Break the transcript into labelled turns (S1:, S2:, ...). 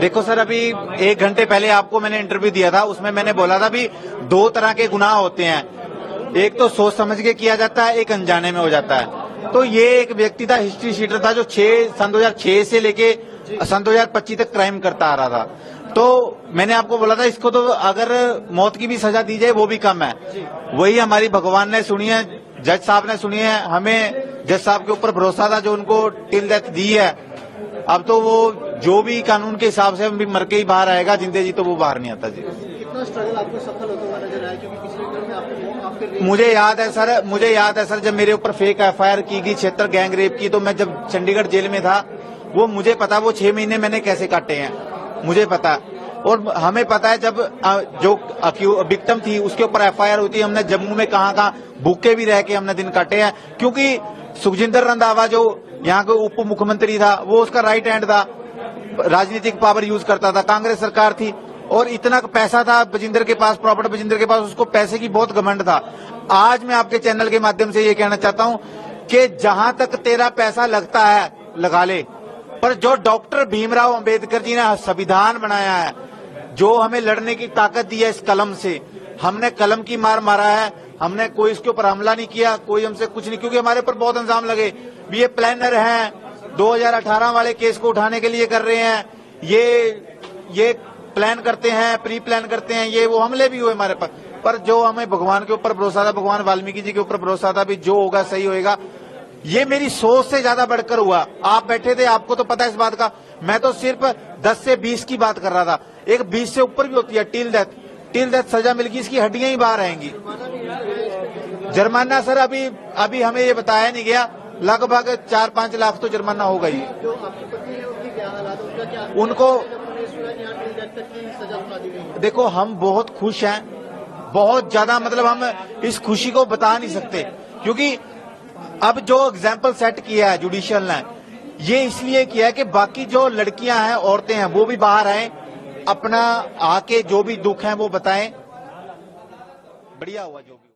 S1: देखो सर, अभी 1 घंटे पहले आपको मैंने इंटरव्यू दिया था, उसमें मैंने बोला था भी 2 तरह के गुनाह होते हैं। एक तो सोच समझ के किया जाता है, एक अनजाने में हो जाता है। तो ये एक व्यक्ति था, हिस्ट्री शीटर था, जो सन 2006 से लेके सन 2025 तक क्राइम करता आ रहा था। तो मैंने आपको बोला था इसको तो अगर मौत की भी सजा दी जाए वो भी कम है। वही हमारी भगवान ने सुनी है, जज साहब ने सुनी है। हमें जज साहब के ऊपर भरोसा था जो उनको टिल डेथ दी है। अब तो वो जो भी कानून के हिसाब से मर के ही बाहर आएगा, जिंदे जी तो वो बाहर नहीं आता जी।
S2: कितना स्ट्रगल आपको सफल होता हुआ नजर आया, क्योंकि पिछले दिनों में आपके
S1: मुझे याद है सर जब मेरे ऊपर फेक एफआईआर की गई 76 गैंग रेप की, तो मैं जब चंडीगढ़ जेल में था, वो मुझे पता वो 6 महीने मैंने कैसे काटे हैं, मुझे पता। और हमें पता है जब जो विक्टिम थी उसके ऊपर एफआईआर हुई थी, हमने जम्मू में कहां भूखे भी रह के हमने दिन काटे हैं। क्योंकि सुखजिंदर रंधावा जो यहाँ के उप मुख्यमंत्री था, वो उसका राइट हैंड था, राजनीतिक पावर यूज करता था। कांग्रेस सरकार थी और इतना पैसा था बजिंदर के पास, प्रॉपर्टी बजिंदर के पास, उसको पैसे की बहुत घमंड था। आज मैं आपके चैनल के माध्यम से ये कहना चाहता हूं कि जहां तक तेरा पैसा लगता है लगा ले, पर जो डॉक्टर भीमराव अंबेडकर जी ने संविधान बनाया है, जो हमें लड़ने की ताकत दी है इस कलम से, हमने कलम की मार मारा है। हमने कोई इसके ऊपर हमला नहीं किया, कोई हमसे कुछ नहीं, क्योंकि हमारे ऊपर बहुत इल्जाम लगे भी ये प्लानर हैं, 2018 वाले केस को उठाने के लिए कर रहे हैं, ये प्लान करते हैं, प्री प्लान करते हैं, ये वो हमले भी हुए हमारे पास। पर जो हमें भगवान के ऊपर भरोसा था, भगवान वाल्मीकि जी के ऊपर भरोसा था भी जो होगा सही होएगा, ये मेरी सोच से ज्यादा बढ़कर हुआ। आप बैठे थे, आपको तो पता है इस बात का। मैं तो सिर्फ 10 से 20 की बात कर रहा था, एक 20 से ऊपर भी होती है टिल डेथ सजा मिलगी, इसकी हड्डियां ही बाहर आएंगी। जुर्माना सर अभी हमें ये बताया नहीं गया, लगभग 4-5 लाख तो जुर्माना होगा ही।
S2: जो आपकी पत्नी है उनकी क्या हालात, उनका क्या
S1: उनको
S2: तक की सजा सुना दी गई?
S1: देखो, हम बहुत खुश हैं, बहुत ज्यादा, मतलब हम इस खुशी को बता नहीं सकते। क्योंकि अब जो एग्जाम्पल सेट किया है जुडिशियल ने, ये इसलिए किया है कि बाकी जो लड़कियां हैं, औरतें हैं, वो भी बाहर आए, अपना आके जो भी दुख है वो बताएं। बढ़िया हुआ जो भी।